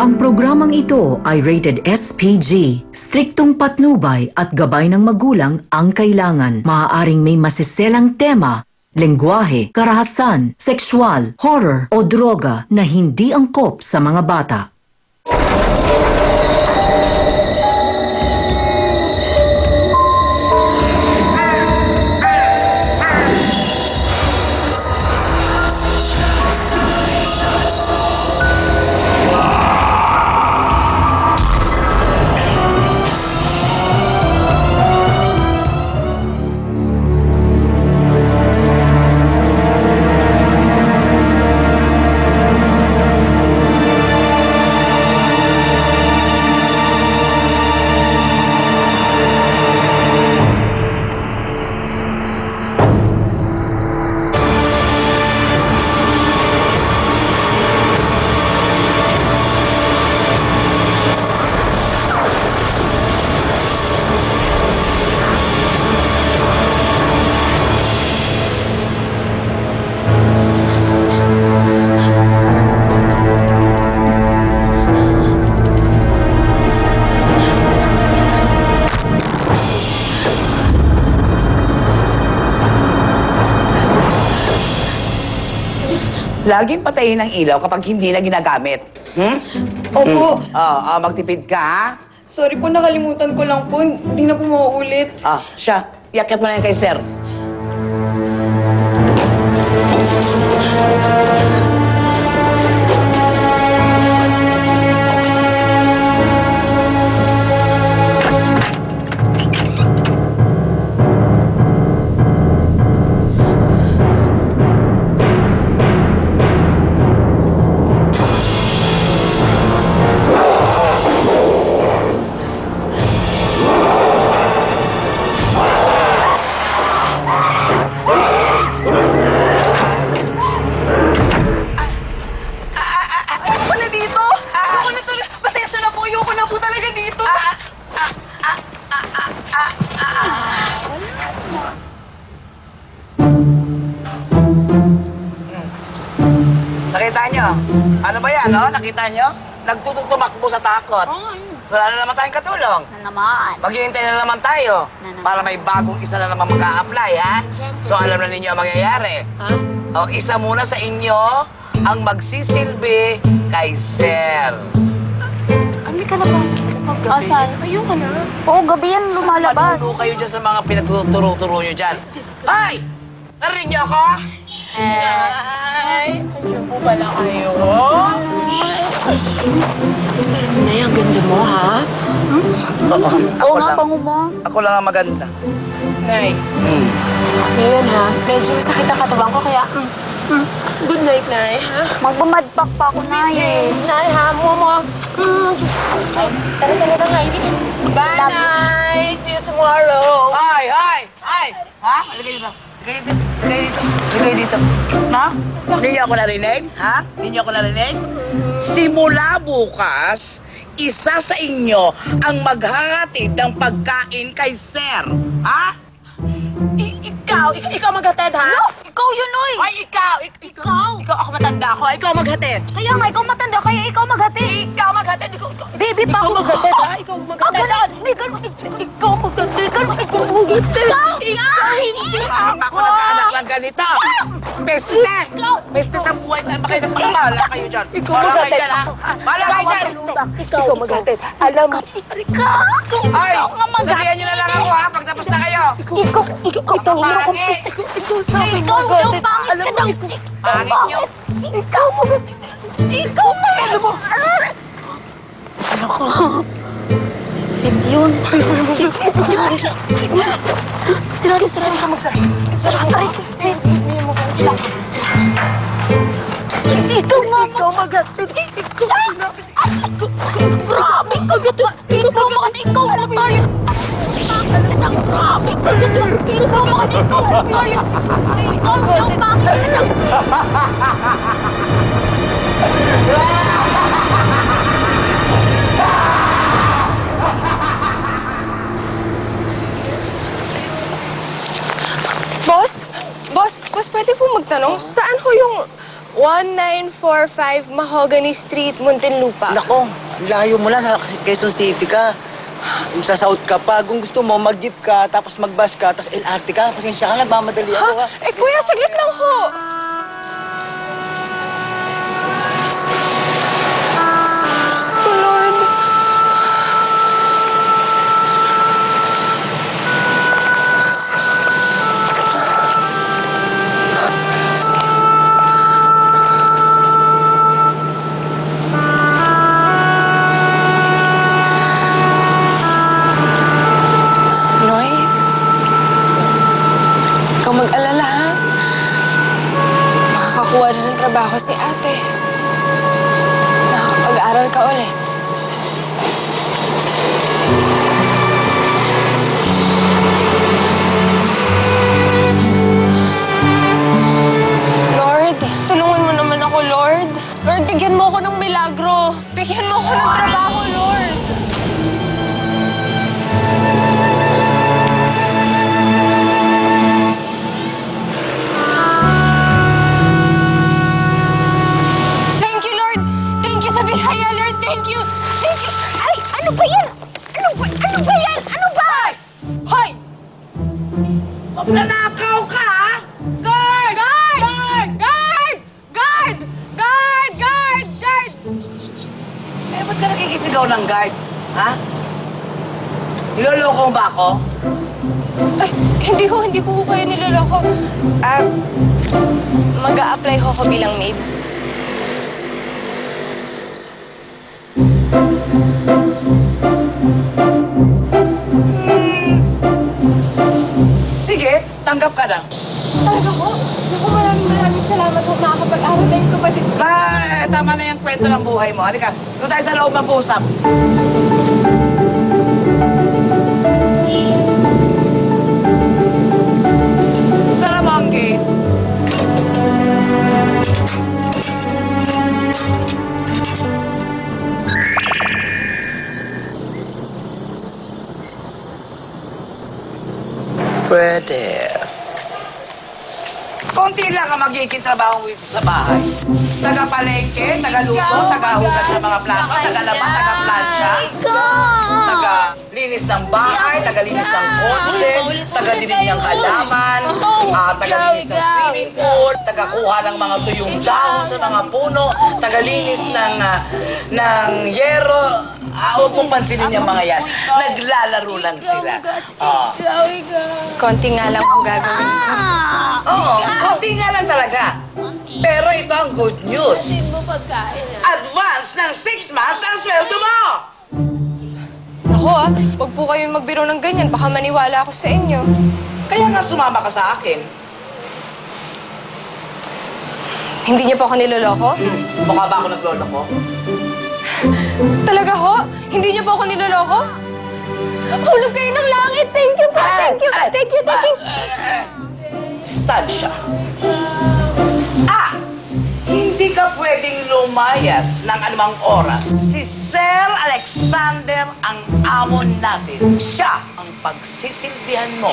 Ang programang ito ay rated SPG. Striktong patnubay at gabay ng magulang ang kailangan. Maaaring may masiselang tema, lengguwahe, karahasan, sexual, horror o droga na hindi angkop sa mga bata. Laging patayin ang ilaw kapag hindi na ginagamit. Opo. Magtipid ka, ha? Sorry po, nakalimutan ko lang po. Hindi na po mauulit. Siya. Iakyat mo na yan kay sir. Nakita nyo? Ano ba yan, no? Nakita nyo? Nagtutumakbo sa takot. Wala na naman tayong katulong. Naman. Maghihintay na naman tayo para may bagong isa na naman mag-a-apply, ha? So alam na ninyo ang mangyayari. O, isa muna sa inyo ang magsisilbi kay Sir. Ami ka na ba? Asan? Ayun ka na. Oo, gabi yan lumalabas. Panulo kayo dyan sa mga pinagtuturo-turo nyo dyan. Ay! Narinig niyo ako? Ay, nandiyan po pala kayo. Nay, ang ganda mo, ha? Oo nga, bango mo. Ako lang ang maganda. Nay. Ngayon, ha? Medyo masakit ang katawan ko, kaya... Good night, Nay, ha? Magbumadpak pa ako, Nay. James, Nay, ha? Momo. Tara, Nay. Bye, Nay. See you tomorrow. Ay! Ha? Halika dito. Halika dito. Ha? Hindi niyo ako narinig? Ha? Hindi niyo ako narinig? Simula bukas, isa sa inyo ang maghahatid ng pagkain kay Sir. Ha? Ikaw maghatid, ha? No, ikaw yun, Noy. Ay, ikaw. Ikaw, ako matanda ako. Ikaw maghatid. Kaya nga, ikaw matanda, kaya ikaw maghatid. Ikaw maghatid. Baby, pa Ikaw ako. maghatid, ha? Ikaw maghatid. Ikaw maghatid. Ikaw maghatid. Tama ko nagkaanak lang ganito. Beste sa buhay. Saan ba kayo nagpakabahala kayo dyan? Wala kayo dyan, ha? Wala kayo dyan! Ikaw maghatid. Alam mo. Ay! Sabihan nyo na lang ako, ha? Pagtapos na kayo. Ikaw Pangit! Ikaw sabi mo maghatid. Alam mo. Pangit nyo! Ikaw maghatid. Ikaw maghatid. Sit yun. Sarado ka magsara. Sarado. Ikaw nga. Ikaw maghatid. Grabe ka gato. Ikaw mga ikaw na tayo. Grabe ka gato. Ikaw mga ikaw na tayo. Ikaw yung bakit na. Boss, pwede po magtanong, saan ho yung 1945 Mahogany Street, Muntinlupa. Nako, ang layo mo na sa Quezon City ka. Kung sa South ka pa, kung gusto mo, mag-jeep ka, tapos mag-bus ka, tapos LRT ka. Pasensya ka, nagmamadali ako ha. Eh, kuya, saglit lang ho. Diyos ko, Lord. Noy, ikaw mag-alala, ha? Makakakuha rin ng trabaho si ate. Nakakapag-aral ka ulit. Lord, tulungan mo naman ako, Lord. Lord, bigyan mo ako ng milagro. Bigyan mo ako ng trabaho, Lord. Thank you, Lord. Thank you sa biyaya, Lord. Thank you. Thank you. Ay, ano ba yan? Ano ba yan? Ano ba? Hoy! Magnanakaw ka, ha? Guard! Guard! Guard! Guard! Guard! Guard! Guard! Eh, ba't ka nakikisigaw ng guard? Ha? Niloloko mo ba ako? Ay, hindi ko kayo niloloko. Mag-a-apply ho ko bilang maid. Sige, tanggap ka na. Talaga po? Naku, maraming salamat po. Makakapag-aral na yung kapatid ko. Ba, tama na yung kwento ng buhay mo. Halika, doon tayo sa loob mag-usap. Sara mo ang gate. Pwede. Konti lang ang magiging trabaho dito sa bahay. Taga-palengke, taga-luto, taga-hugas ng mga plato, taga-laba, taga-plancha, taga-linis ng bahay, taga-linis ng kotse, taga-dinig ng halaman, taga-linis ng swimming pool, taga-kuha ng mga tuyong dahon sa mga puno, taga-linis ng yero. Huwag mong pansinin yung mga yan. Naglalaro lang sila. Konti nga lang kung gagawin ko. Oo, konti nga lang talaga. Pero ito ang good news. Advance ng 6 months ang sweldo mo! Ako wag po kayo magbiro ng ganyan. Baka maniwala ako sa inyo. Kaya nga sumama ka sa akin. Hindi niyo po ako niloloko? Mukha ba ako naglolo ko? Talaga ho? Hindi niyo po ako niloloko? Hulog kayo ng langit! Thank you po! Thank you! Thank you! Thank you! Stud siya. Hindi ka pwedeng lumayas ng anumang oras. Si Sir Alexander ang amo natin. Siya ang pagsisilbihan mo.